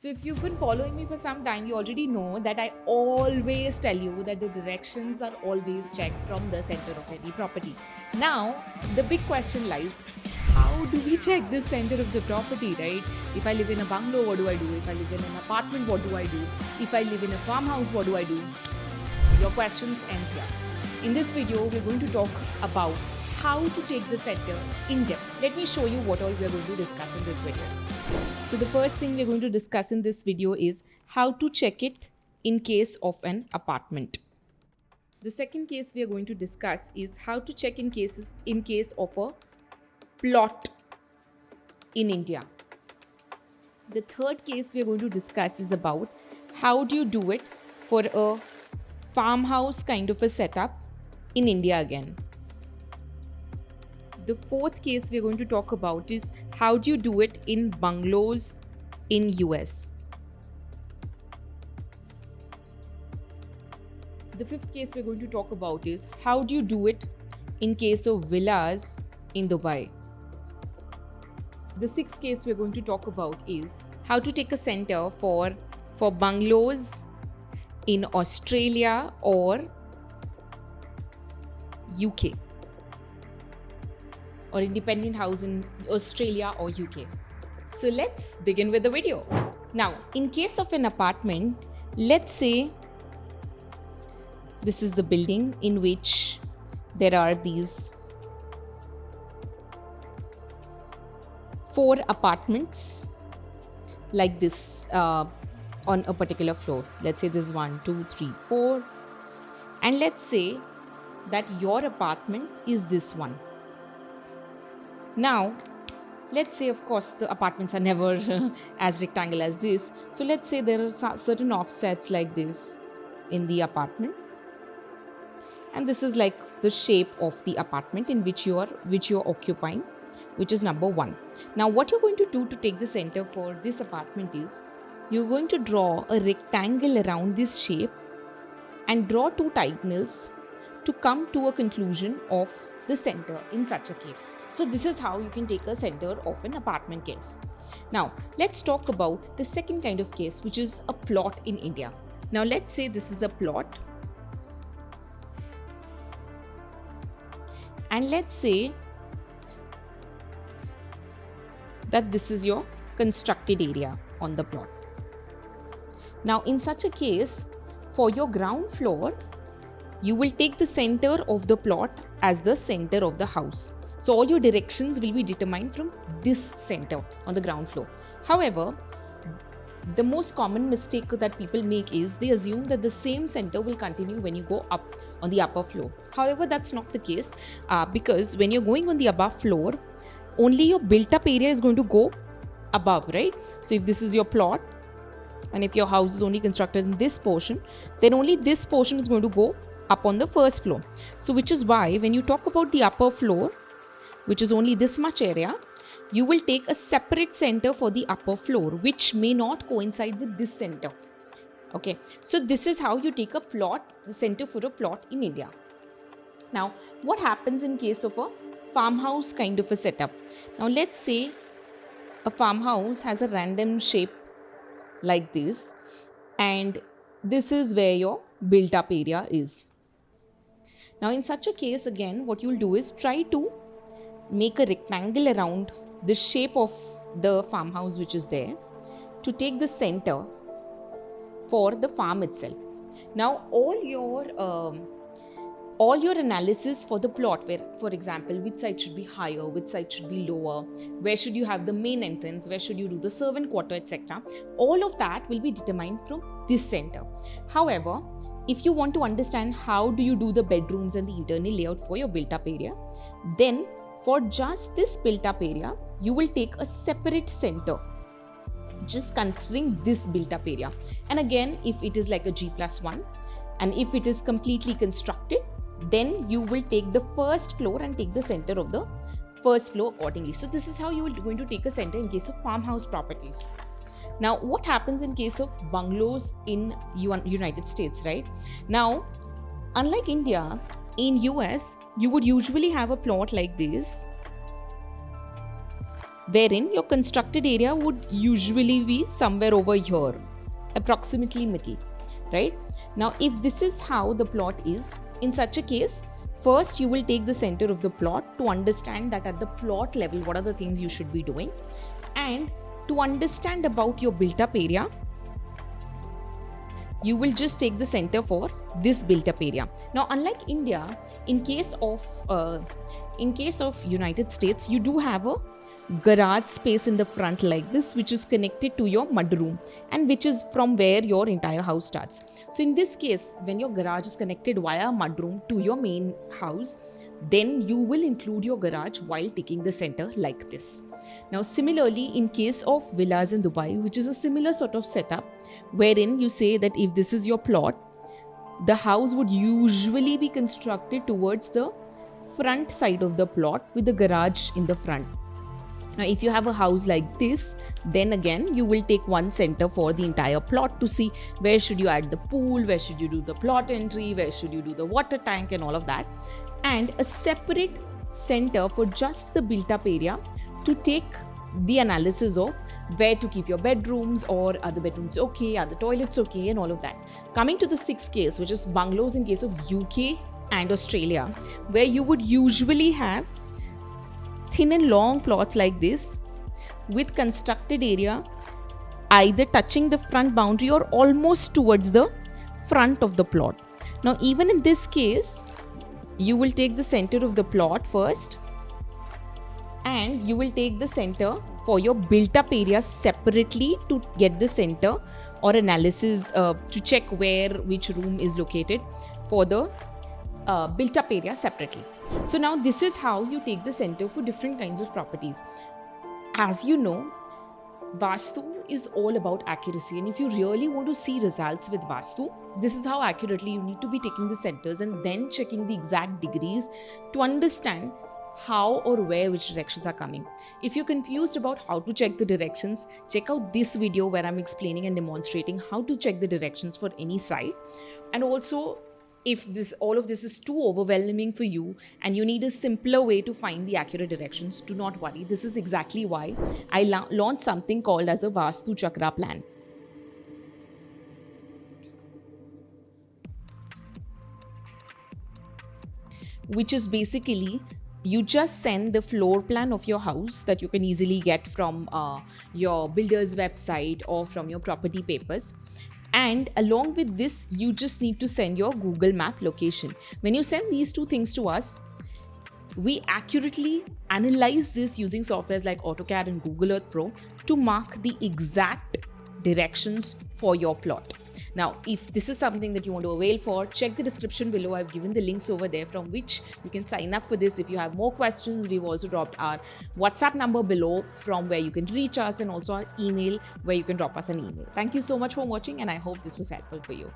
So if you've been following me for some time, you already know that I always tell you that the directions are always checked from the center of any property. Now, the big question lies, how do we check the center of the property, right? If I live in a bungalow, what do I do? If I live in an apartment, what do I do? If I live in a farmhouse, what do I do? Your questions ends here. In this video, we're going to talk about how to take the center in depth. Let me show you what all we are going to discuss in this video. So the first thing we're going to discuss in this video is how to check it in case of an apartment. The second case we are going to discuss is how to check in case of a plot in India. The third case we are going to discuss is about how do you do it for a farmhouse kind of a setup in India again. The fourth case we're going to talk about is how do you do it in bungalows in US. The fifth case we're going to talk about is how do you do it in case of villas in Dubai. The sixth case we're going to talk about is how to take a center for bungalows in Australia or UK, or independent house in Australia or UK. So let's begin with the video. Now, in case of an apartment, let's say this is the building in which there are these 4 apartments like this on a particular floor. Let's say this is 1, 2, 3, 4. And let's say that your apartment is this one. Now, let's say, of course, the apartments are never as rectangular as this. So let's say there are certain offsets like this in the apartment. And this is like the shape of the apartment in which you're occupying, which is number 1. Now, what you're going to do to take the center for this apartment is you're going to draw a rectangle around this shape and draw 2 diagonals to come to a conclusion of the center in such a case. So this is how you can take a center of an apartment case. Now let's talk about the second kind of case, which is a plot in India. Now let's say this is a plot, and let's say that this is your constructed area on the plot. Now in such a case, for your ground floor, you will take the center of the plot as the center of the house. So all your directions will be determined from this center on the ground floor. However, the most common mistake that people make is they assume that the same center will continue when you go up on the upper floor. However, that's not the case because when you're going on the above floor, only your built up area is going to go above, right? So if this is your plot and if your house is only constructed in this portion, then only this portion is going to go up on the first floor. So which is why when you talk about the upper floor, which is only this much area, you will take a separate center for the upper floor, which may not coincide with this center. Okay, so this is how you take a plot, the center for a plot in India. Now, what happens in case of a farmhouse kind of a setup? Now, let's say a farmhouse has a random shape like this, and this is where your built up area is. Now in such a case, again, what you'll do is try to make a rectangle around the shape of the farmhouse which is there to take the center for the farm itself. Now all your analysis for the plot, where, for example, which side should be higher, which side should be lower, where should you have the main entrance, where should you do the servant quarter, etc. All of that will be determined from this center. However, if you want to understand how do you do the bedrooms and the internal layout for your built up area, then for just this built up area, you will take a separate center, just considering this built up area. And again, if it is like a G+1 and if it is completely constructed, then you will take the first floor and take the center of the first floor accordingly. So this is how you are going to take a center in case of farmhouse properties. Now, what happens in case of bungalows in United States, right? Now, unlike India, in US, you would usually have a plot like this wherein your constructed area would usually be somewhere over here, approximately middle, right? Now, if this is how the plot is, in such a case, first you will take the center of the plot to understand that at the plot level, what are the things you should be doing, and to understand about your built up area, you will just take the center for this built up area. Now, unlike India, in case of United States, you do have a garage space in the front like this, which is connected to your mudroom and which is from where your entire house starts. So in this case, when your garage is connected via mudroom to your main house, then you will include your garage while taking the center like this. Now, similarly, in case of villas in Dubai, which is a similar sort of setup, wherein you say that if this is your plot, the house would usually be constructed towards the front side of the plot with the garage in the front. Now, if you have a house like this, then again, you will take one center for the entire plot to see where should you add the pool, where should you do the plot entry, where should you do the water tank and all of that. And a separate center for just the built up area to take the analysis of where to keep your bedrooms, or are the bedrooms okay, are the toilets okay, and all of that. Coming to the sixth case, which is bungalows in case of UK and Australia, where you would usually have thin and long plots like this with constructed area either touching the front boundary or almost towards the front of the plot. Now, even in this case, you will take the center of the plot first and you will take the center for your built up area separately to get the center or analysis to check where which room is located for the built up area separately. So now this is how you take the center for different kinds of properties. As you know, Vastu is all about accuracy, and if you really want to see results with Vastu, this is how accurately you need to be taking the centers and then checking the exact degrees to understand how or where which directions are coming. If you're confused about how to check the directions, check out this video where I'm explaining and demonstrating how to check the directions for any site. And also, if all of this is too overwhelming for you and you need a simpler way to find the accurate directions, do not worry. This is exactly why I launched something called as a Vastu Chakra plan. Which is basically, you just send the floor plan of your house that you can easily get from your builder's website or from your property papers. And along with this, you just need to send your Google Map location. When you send these two things to us, we accurately analyze this using softwares like AutoCAD and Google Earth Pro to mark the exact directions for your plot. Now, if this is something that you want to avail for, check the description below. I've given the links over there from which you can sign up for this. If you have more questions, we've also dropped our WhatsApp number below from where you can reach us, and also our email where you can drop us an email. Thank you so much for watching, and I hope this was helpful for you.